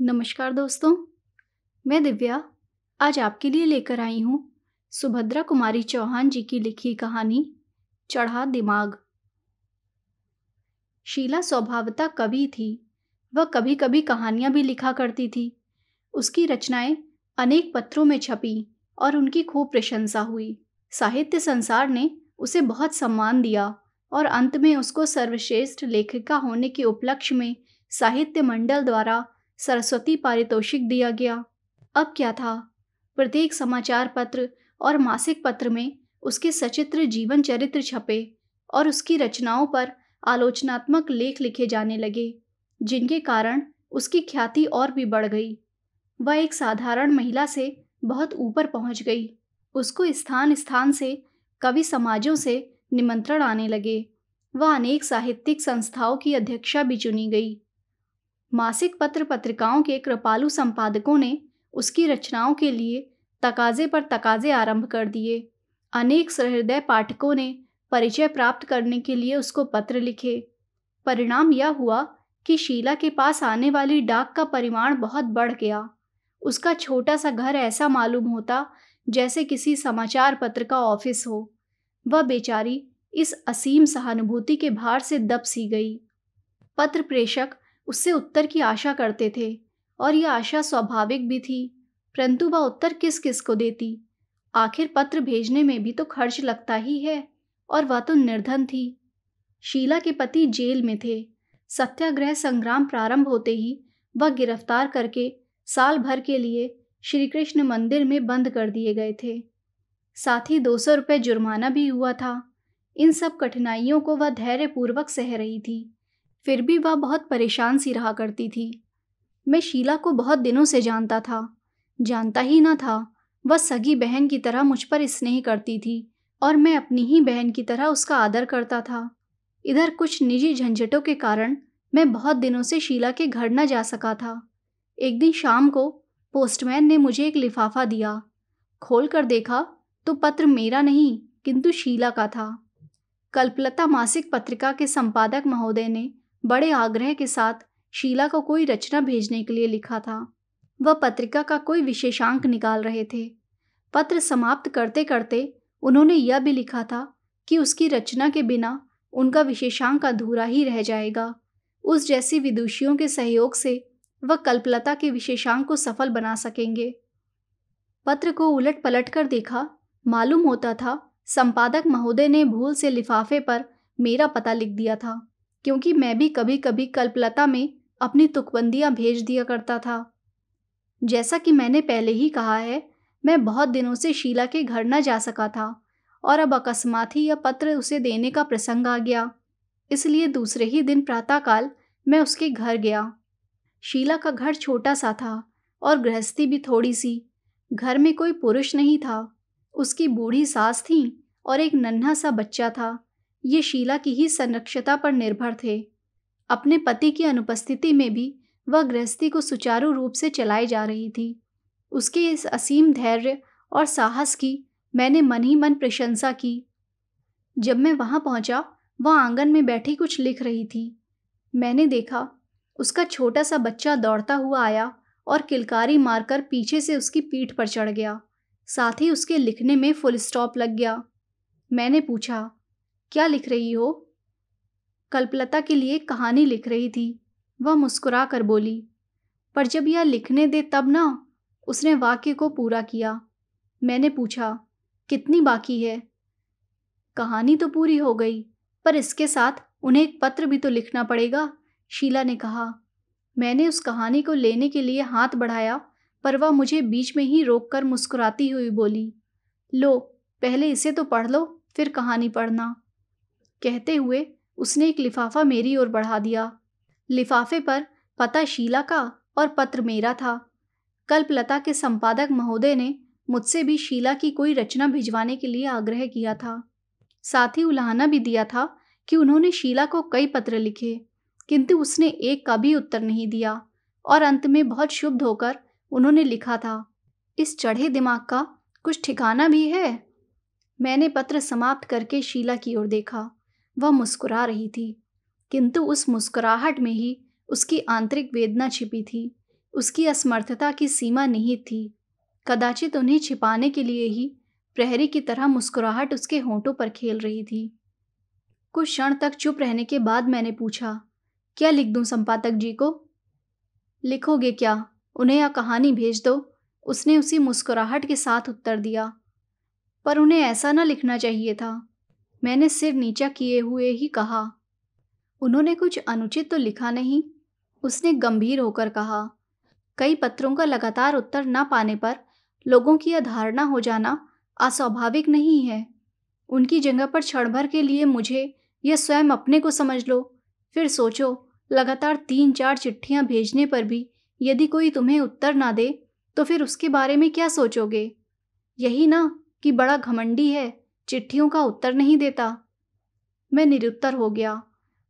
नमस्कार दोस्तों, मैं दिव्या आज आपके लिए लेकर आई हूँ सुभद्रा कुमारी चौहान जी की लिखी कहानी चढ़ा दिमाग। शीला स्वभावतः कवि थी। वह कभी कभी कहानियाँ भी लिखा करती थी। उसकी रचनाएं अनेक पत्रों में छपी और उनकी खूब प्रशंसा हुई। साहित्य संसार ने उसे बहुत सम्मान दिया और अंत में उसको सर्वश्रेष्ठ लेखिका होने के उपलक्ष्य में साहित्य मंडल द्वारा सरस्वती पारितोषिक दिया गया। अब क्या था, प्रत्येक समाचार पत्र और मासिक पत्र में उसके सचित्र जीवन चरित्र छपे और उसकी रचनाओं पर आलोचनात्मक लेख लिखे जाने लगे, जिनके कारण उसकी ख्याति और भी बढ़ गई। वह एक साधारण महिला से बहुत ऊपर पहुंच गई। उसको स्थान स्थान से कवि समाजों से निमंत्रण आने लगे। वह अनेक साहित्यिक संस्थाओं की अध्यक्षा भी चुनी गई। मासिक पत्र पत्रिकाओं के कृपालु संपादकों ने उसकी रचनाओं के लिए तकाजे पर तकाजे आरंभ कर दिए। अनेक सहृदय पाठकों ने परिचय प्राप्त करने के लिए उसको पत्र लिखे। परिणाम यह हुआ कि शीला के पास आने वाली डाक का परिमाण बहुत बढ़ गया। उसका छोटा सा घर ऐसा मालूम होता जैसे किसी समाचार पत्र का ऑफिस हो। वह बेचारी इस असीम सहानुभूति के भार से दब सी गई। पत्र प्रेषक उससे उत्तर की आशा करते थे और यह आशा स्वाभाविक भी थी, परंतु वह उत्तर किस किस को देती। आखिर पत्र भेजने में भी तो खर्च लगता ही है और वह तो निर्धन थी। शीला के पति जेल में थे। सत्याग्रह संग्राम प्रारंभ होते ही वह गिरफ्तार करके साल भर के लिए श्री कृष्ण मंदिर में बंद कर दिए गए थे। साथ ही 200 रुपये जुर्माना भी हुआ था। इन सब कठिनाइयों को वह धैर्यपूर्वक सह रही थी। फिर भी वह बहुत परेशान सी रहा करती थी। मैं शीला को बहुत दिनों से जानता था। जानता ही न था, वह सगी बहन की तरह मुझ पर स्नेह करती थी और मैं अपनी ही बहन की तरह उसका आदर करता था। इधर कुछ निजी झंझटों के कारण मैं बहुत दिनों से शीला के घर न जा सका था। एक दिन शाम को पोस्टमैन ने मुझे एक लिफाफा दिया। खोल कर देखा तो पत्र मेरा नहीं किंतु शीला का था। कल्पलता मासिक पत्रिका के संपादक महोदय ने बड़े आग्रह के साथ शीला को कोई रचना भेजने के लिए लिखा था। वह पत्रिका का कोई विशेषांक निकाल रहे थे। पत्र समाप्त करते करते उन्होंने यह भी लिखा था कि उसकी रचना के बिना उनका विशेषांक अधूरा ही रह जाएगा। उस जैसी विदुषियों के सहयोग से वह कल्पलता के विशेषांक को सफल बना सकेंगे। पत्र को उलट पलट कर देखा, मालूम होता था संपादक महोदय ने भूल से लिफाफे पर मेरा पता लिख दिया था, क्योंकि मैं भी कभी कभी कल्पलता में अपनी तुकबंदियां भेज दिया करता था। जैसा कि मैंने पहले ही कहा है, मैं बहुत दिनों से शीला के घर न जा सका था और अब अकस्मात ही यह पत्र उसे देने का प्रसंग आ गया। इसलिए दूसरे ही दिन प्रातःकाल मैं उसके घर गया। शीला का घर छोटा सा था और गृहस्थी भी थोड़ी सी। घर में कोई पुरुष नहीं था। उसकी बूढ़ी सास थी और एक नन्हा सा बच्चा था। ये शीला की ही संरक्षता पर निर्भर थे। अपने पति की अनुपस्थिति में भी वह गृहस्थी को सुचारू रूप से चलाई जा रही थी। उसके इस असीम धैर्य और साहस की मैंने मन ही मन प्रशंसा की। जब मैं वहां पहुंचा, वह आंगन में बैठी कुछ लिख रही थी। मैंने देखा उसका छोटा सा बच्चा दौड़ता हुआ आया और किलकारी मारकर पीछे से उसकी पीठ पर चढ़ गया। साथ ही उसके लिखने में फुल स्टॉप लग गया। मैंने पूछा, क्या लिख रही हो? कल्पलता के लिए कहानी लिख रही थी। वह मुस्कुरा कर बोली, पर जब यह लिखने दे तब ना। उसने वाक्य को पूरा किया। मैंने पूछा, कितनी बाकी है? कहानी तो पूरी हो गई, पर इसके साथ उन्हें एक पत्र भी तो लिखना पड़ेगा, शीला ने कहा। मैंने उस कहानी को लेने के लिए हाथ बढ़ाया, पर वह मुझे बीच में ही रोककर मुस्कुराती हुई बोली, लो पहले इसे तो पढ़ लो, फिर कहानी पढ़ना। कहते हुए उसने एक लिफाफा मेरी ओर बढ़ा दिया। लिफाफे पर पता शीला का और पत्र मेरा था। कल्पलता के संपादक महोदय ने मुझसे भी शीला की कोई रचना भिजवाने के लिए आग्रह किया था। साथ ही उलाहना भी दिया था कि उन्होंने शीला को कई पत्र लिखे, किंतु उसने एक का भी उत्तर नहीं दिया और अंत में बहुत क्षुब्ध होकर उन्होंने लिखा था, इस चढ़े दिमाग का कुछ ठिकाना भी है? मैंने पत्र समाप्त करके शीला की ओर देखा। वह मुस्कुरा रही थी, किंतु उस मुस्कुराहट में ही उसकी आंतरिक वेदना छिपी थी। उसकी असमर्थता की सीमा निहित थी। कदाचित उन्हें छिपाने के लिए ही प्रहरी की तरह मुस्कुराहट उसके होंठों पर खेल रही थी। कुछ क्षण तक चुप रहने के बाद मैंने पूछा, क्या लिख दूं संपादक जी को? लिखोगे क्या? उन्हें यह कहानी भेज दो, उसने उसी मुस्कुराहट के साथ उत्तर दिया। पर उन्हें ऐसा न लिखना चाहिए था, मैंने सिर नीचा किए हुए ही कहा। उन्होंने कुछ अनुचित तो लिखा नहीं, उसने गंभीर होकर कहा। कई पत्रों का लगातार उत्तर न पाने पर लोगों की यह धारणा हो जाना अस्वाभाविक नहीं है। उनकी जगह पर क्षण भर के लिए मुझे या स्वयं अपने को समझ लो, फिर सोचो, लगातार 3-4 चिट्ठियां भेजने पर भी यदि कोई तुम्हें उत्तर ना दे तो फिर उसके बारे में क्या सोचोगे? यही ना कि बड़ा घमंडी है, चिट्ठियों का उत्तर नहीं देता। मैं निरुत्तर हो गया।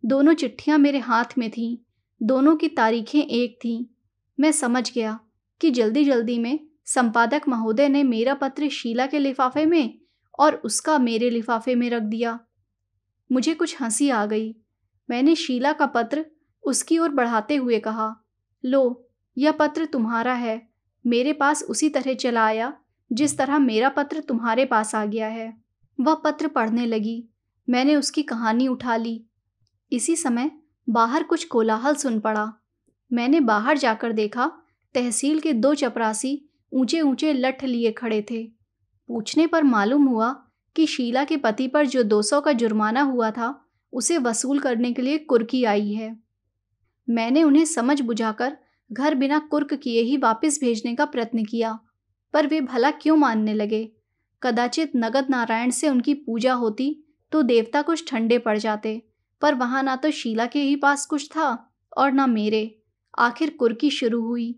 दोनों चिट्ठियां मेरे हाथ में थीं, दोनों की तारीखें एक थीं। मैं समझ गया कि जल्दी जल्दी में संपादक महोदय ने मेरा पत्र शीला के लिफाफे में और उसका मेरे लिफाफे में रख दिया। मुझे कुछ हंसी आ गई। मैंने शीला का पत्र उसकी ओर बढ़ाते हुए कहा, लो, यह पत्र तुम्हारा है, मेरे पास उसी तरह चला आया जिस तरह मेरा पत्र तुम्हारे पास आ गया है। वह पत्र पढ़ने लगी। मैंने उसकी कहानी उठा ली। इसी समय बाहर कुछ कोलाहल सुन पड़ा। मैंने बाहर जाकर देखा, तहसील के 2 चपरासी ऊंचे ऊंचे लठ लिए खड़े थे। पूछने पर मालूम हुआ कि शीला के पति पर जो 200 का जुर्माना हुआ था, उसे वसूल करने के लिए कुर्की आई है। मैंने उन्हें समझ बुझाकर घर बिना कुर्क किए ही वापस भेजने का प्रयत्न किया, पर वे भला क्यों मानने लगे? कदाचित नगद नारायण से उनकी पूजा होती तो देवता कुछ ठंडे पड़ जाते, पर वहां ना तो शीला के ही पास कुछ था और ना मेरे। आखिर कुर्की शुरू हुई।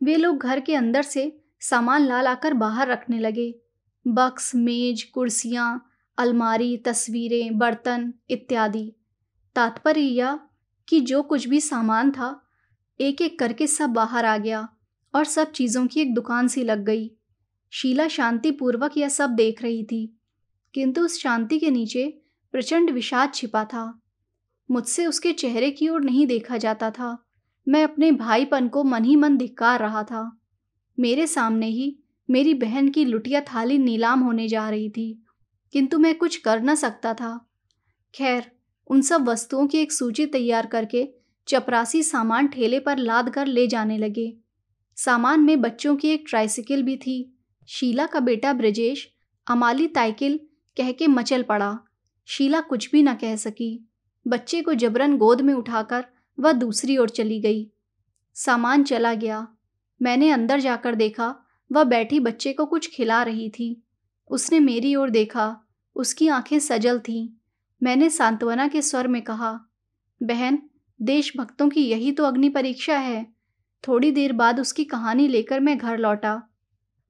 वे लोग घर के अंदर से सामान ला लाकर बाहर रखने लगे। बक्स, मेज, कुर्सियां, अलमारी, तस्वीरें, बर्तन इत्यादि। तात्पर्य यह कि जो कुछ भी सामान था, एक एक करके सब बाहर आ गया और सब चीज़ों की एक दुकान सी लग गई। शीला शांतिपूर्वक यह सब देख रही थी, किंतु उस शांति के नीचे प्रचंड विषाद छिपा था। मुझसे उसके चेहरे की ओर नहीं देखा जाता था। मैं अपने भाईपन को मन ही मन धिक्कार रहा था। मेरे सामने ही मेरी बहन की लुटिया थाली नीलाम होने जा रही थी, किंतु मैं कुछ कर न सकता था। खैर, उन सब वस्तुओं की एक सूची तैयार करके चपरासी सामान ठेले पर लाद कर ले जाने लगे। सामान में बच्चों की एक ट्राइसिकल भी थी। शीला का बेटा ब्रजेश अमाली ताइकिल कह के मचल पड़ा। शीला कुछ भी न कह सकी। बच्चे को जबरन गोद में उठाकर वह दूसरी ओर चली गई। सामान चला गया। मैंने अंदर जाकर देखा, वह बैठी बच्चे को कुछ खिला रही थी। उसने मेरी ओर देखा, उसकी आंखें सजल थीं। मैंने सांत्वना के स्वर में कहा, बहन, देशभक्तों की यही तो अग्नि परीक्षा है। थोड़ी देर बाद उसकी कहानी लेकर मैं घर लौटा।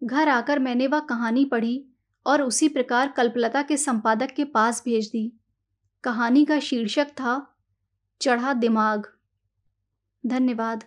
घर आकर मैंने वह कहानी पढ़ी और उसी प्रकार कल्पलता के संपादक के पास भेज दी। कहानी का शीर्षक था चढ़ा दिमाग। धन्यवाद।